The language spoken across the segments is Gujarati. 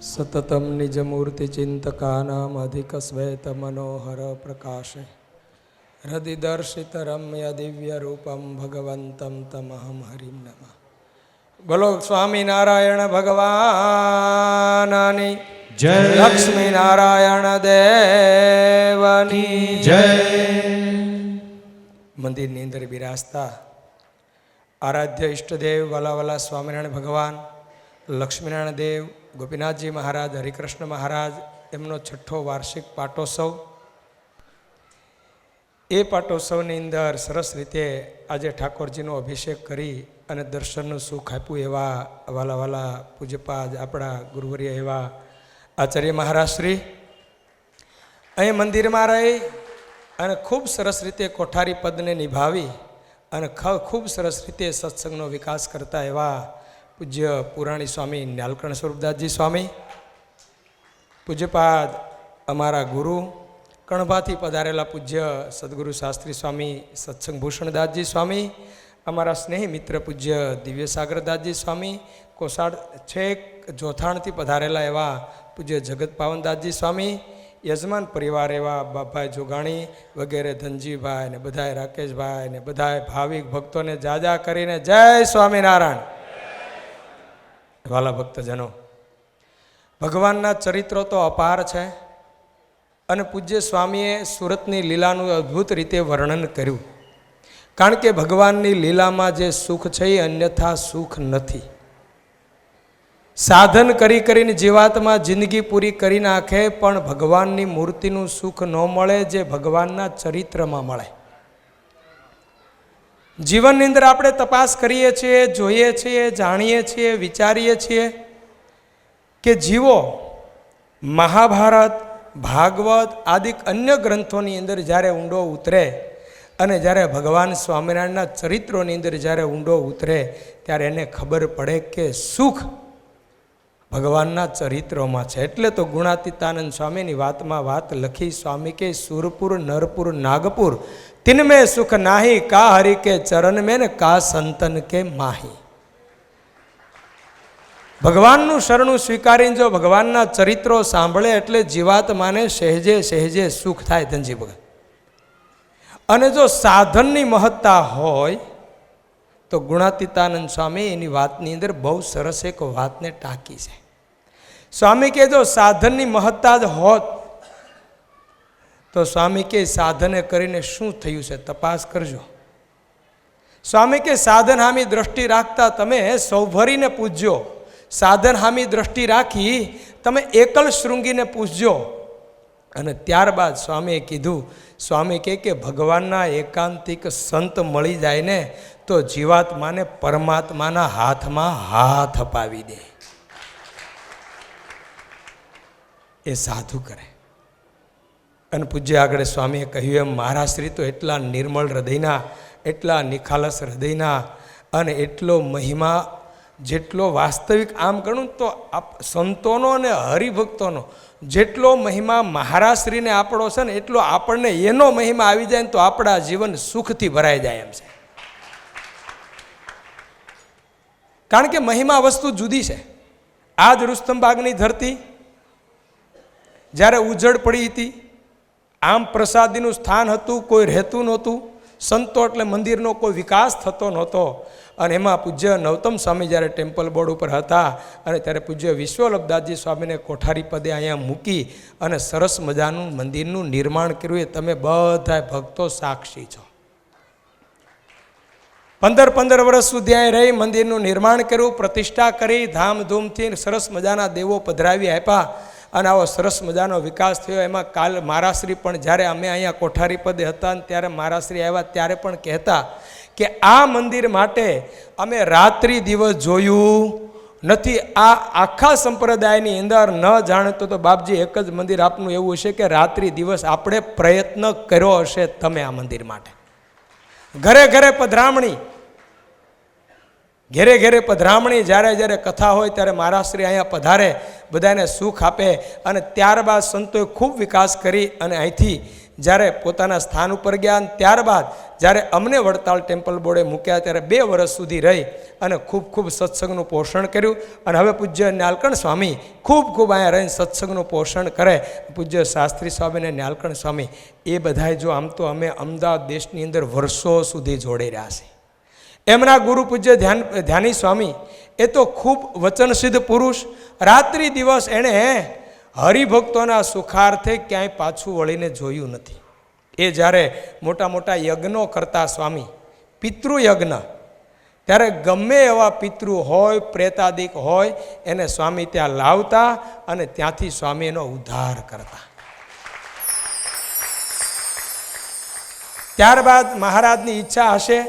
सततं निजमूर्तिचिन्तकानाम् अधिकश्वेतमनोहर प्रकाशे हृदिदर्शितरम्य दिव्यरूपं भगवन्तं तमहं हरिं नमः। बोलो स्वामीनारायण भगवाननी जय, लक्ष्मीनारायण देवनी जय। મંદિરની અંદર બિરાજતા આરાધ્ય ઈષ્ટદેવ વાલાવાલા સ્વામિનારાયણ ભગવાન, લક્ષ્મીનારાયણ દેવ, ગોપીનાથજી મહારાજ, હરિકૃષ્ણ મહારાજ, એમનો 6ઠ્ઠો વાર્ષિક પાટોત્સવ. એ પાટોત્સવની અંદર સરસ રીતે આજે ઠાકોરજીનો અભિષેક કરી અને દર્શનનું સુખ આપ્યું એવા વાલાવાલા પૂજ્યપાદ આપણા ગુરુવર્ય એવા આચાર્ય મહારાજ શ્રી અહીં મંદિરમાં રહી અને ખૂબ સરસ રીતે કોઠારી પદને નિભાવી અને ખૂબ સરસ રીતે સત્સંગનો વિકાસ કરતા એવા પૂજ્ય પુરાણી સ્વામી ન્યાલકર્ણ સ્વરૂપદાસજી સ્વામી, પૂજ્યપાદ અમારા ગુરુ કણભાથી પધારેલા પૂજ્ય સદગુરુ શાસ્ત્રી સ્વામી સત્સંગ ભૂષણદાસજી સ્વામી, અમારા સ્નેહી મિત્ર પૂજ્ય દિવ્યસાગરદાસજી સ્વામી, કોસાડ છેક જોથાણથી પધારેલા એવા પૂજ્ય જગત પાવનદાસજી સ્વામી, યજમાન પરિવાર એવા બાપભાઈ જોગાણી વગેરે, ધનજીભાઈ ને બધાએ, રાકેશભાઈ ને બધાએ ભાવિક ભક્તોને જાજા કરીને જય સ્વામિનારાયણ. વાલા ભક્તજનો, ભગવાનના ચરિત્રો તો અપાર છે અને પૂજ્ય સ્વામીએ સુરતની લીલાનું અદ્ભુત રીતે વર્ણન કર્યું. કારણ કે ભગવાનની લીલામાં જે સુખ છે એ અન્યથા સુખ નથી. સાધન કરી કરીને જીવાતમાં જિંદગી પૂરી કરી નાખે પણ ભગવાનની મૂર્તિનું સુખ ન મળે જે ભગવાનના ચરિત્રમાં મળે. જીવનની અંદર આપણે તપાસ કરીએ છીએ, જોઈએ છીએ, જાણીએ છીએ, વિચારીએ છીએ કે જીવો મહાભારત, ભાગવત આદિ અન્ય ગ્રંથોની અંદર જ્યારે ઊંડો ઉતરે અને જ્યારે ભગવાન સ્વામિનારાયણના ચરિત્રોની અંદર જ્યારે ઊંડો ઉતરે ત્યારે એને ખબર પડે કે સુખ ભગવાનના ચરિત્રોમાં છે. એટલે તો ગુણાતીતાનંદ સ્વામીની વાતમાં વાત લખી, સ્વામી કે સુરપુર નરપુર નાગપુર તિનમે સુખ નાહી, કા હરિ કે ચરણ મેં ને કા સંતન કે માહી. ભગવાનનું શરણું સ્વીકારીને જો ભગવાનના ચરિત્રો સાંભળે એટલે જીવાત્માને સહેજે સહેજે સુખ થાય. ધનજી ભગત. અને જો સાધનની મહત્તા હોય તો ગુણાતીતાનંદ સ્વામી એની વાતની અંદર બહુ સરસ એક વાતને ટાંકી છે. સ્વામી કે જો સાધનની મહત્તા જ હોત તો સ્વામી કે સાધને કરીને શું થયું છે તપાસ કરજો. સ્વામી કે સાધન હામી દ્રષ્ટિ રાખતા તમે સૌભરીને પૂજજો, સાધન હામી દ્રષ્ટિ રાખી તમે એકલ શૃંગીને પૂજજો. અને ત્યારબાદ સ્વામીએ કીધું, સ્વામી કે ભગવાનના એકાંતિક સંત મળી જાય ને તો જીવાત્માને પરમાત્માના હાથમાં હાથ અપાવી દે. એ સાધુ કરે. અને પૂજ્ય આગળ સ્વામીએ કહ્યું એમ મહારાજશ્રી તો એટલા નિર્મળ હૃદયના, એટલા નિખાલસ હૃદયના અને એટલો મહિમા જેટલો વાસ્તવિક આમ ગણું તો સંતોનો અને હરિભક્તોનો જેટલો મહિમા મહારાજશ્રીને આપણો છે ને એટલો આપણને એનો મહિમા આવી જાય ને તો આપણા જીવન સુખથી ભરાઈ જાય એમ છે. કારણ કે મહિમા વસ્તુ જુદી છે. આ જ રુસ્તમબાગની ધરતી જ્યારે ઉજળ પડી હતી, આમ પ્રસાદીનું સ્થાન હતું, કોઈ રહેતું નહોતું, સંતો એટલે મંદિરનો કોઈ વિકાસ થતો નહોતો. અને એમાં પૂજ્ય નવતમ સ્વામી જ્યારે ટેમ્પલ બોર્ડ ઉપર હતા અને ત્યારે પૂજ્ય વિશ્વલભદાસજી સ્વામીને કોઠારી પદે અહીંયા મૂકી અને સરસ મજાનું મંદિરનું નિર્માણ કર્યું. એ તમે બધા ભક્તો સાક્ષી છો. 15 વર્ષ સુધી અહીં રહી મંદિરનું નિર્માણ કર્યું, પ્રતિષ્ઠા કરી, ધામધૂમથી સરસ મજાના દેવો પધરાવી આપ્યા અને આવો સરસ મજાનો વિકાસ થયો. એમાં કાલ મહારાજશ્રી પણ જ્યારે અમે અહીંયા કોઠારી પદે હતા ને ત્યારે મહારાજશ્રી આવ્યા ત્યારે પણ કહેતા કે આ મંદિર માટે અમે રાત્રિ દિવસ જોયું નથી. આ આખા સંપ્રદાયની અંદર ન જાણતો તો બાપજી એક જ મંદિર આપનું એવું હશે કે રાત્રિ દિવસ આપણે પ્રયત્ન કર્યો હશે તમે આ મંદિર માટે. ઘરે ઘરે પધરામણી, ઘેરે ઘેરે પધરામણી, જ્યારે જ્યારે કથા હોય ત્યારે મહારાજશ્રી અહીંયા પધારે, બધાને સુખ આપે. અને ત્યારબાદ સંતોએ ખૂબ વિકાસ કરી અને અહીંથી જ્યારે પોતાના સ્થાન ઉપર ગયા અને ત્યારબાદ જ્યારે અમને વડતાલ ટેમ્પલ બોર્ડે મૂક્યા ત્યારે 2 વર્ષ સુધી રહી અને ખૂબ ખૂબ સત્સંગનું પોષણ કર્યું. અને હવે પૂજ્ય ન્યાલકંઠ સ્વામી ખૂબ ખૂબ અહીંયા રહીને સત્સંગનું પોષણ કરે. પૂજ્ય શાસ્ત્રી સ્વામી અને ન્યાલકંઠ સ્વામી એ બધાય જો આમ તો અમે અમદાવાદ દેશની અંદર વર્ષો સુધી જોડી રહ્યા છે. એમના ગુરુ પૂજ્ય ધ્યાની સ્વામી એ તો ખૂબ વચનસિદ્ધ પુરુષ. રાત્રિ દિવસ એણે હરિભક્તોના સુખાર્થે ક્યાંય પાછું વળીને જોયું નથી. એ જ્યારે મોટા મોટા યજ્ઞો કરતા સ્વામી, પિતૃયજ્ઞ, ત્યારે ગમે એવા પિતૃ હોય, પ્રેતાદિક હોય, એને સ્વામી ત્યાં લાવતા અને ત્યાંથી સ્વામી એનો ઉદ્ધાર કરતા. ત્યારબાદ મહારાજની ઈચ્છા હશે,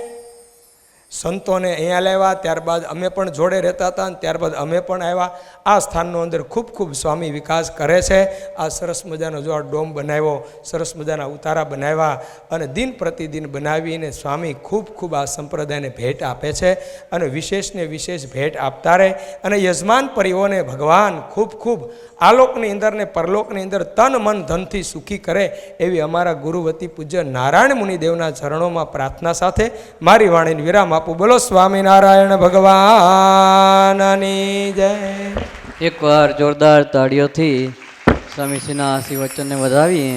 સંતોને અહીંયા લાવ્યા, ત્યારબાદ અમે પણ જોડે રહેતા હતા અને ત્યારબાદ અમે પણ આવ્યા. આ સ્થાનનો અંદર ખૂબ ખૂબ સ્વામી વિકાસ કરે છે. આ સરસ મજાનો જો આ ડોમ બનાવ્યો, સરસ મજાના ઉતારા બનાવ્યા અને દિન પ્રતિદિન બનાવીને સ્વામી ખૂબ ખૂબ આ સંપ્રદાયને ભેટ આપે છે અને વિશેષને વિશેષ ભેટ આપતા રહે. અને યજમાન પરિઓને ભગવાન ખૂબ ખૂબ આલોકની અંદર ને પરલોકની અંદર તન મન ધનથી સુખી કરે એવી અમારા ગુરુવતી પૂજ્ય નારાયણ મુનિદેવના ચરણોમાં પ્રાર્થના સાથે મારી વાણીને વિરામ આપું. બોલો સ્વામિનારાયણ ભગવાનની જય. એકવાર જોરદાર તાળીઓથી સ્વામીશ્રીના આશીર્વચનને વધાવીએ.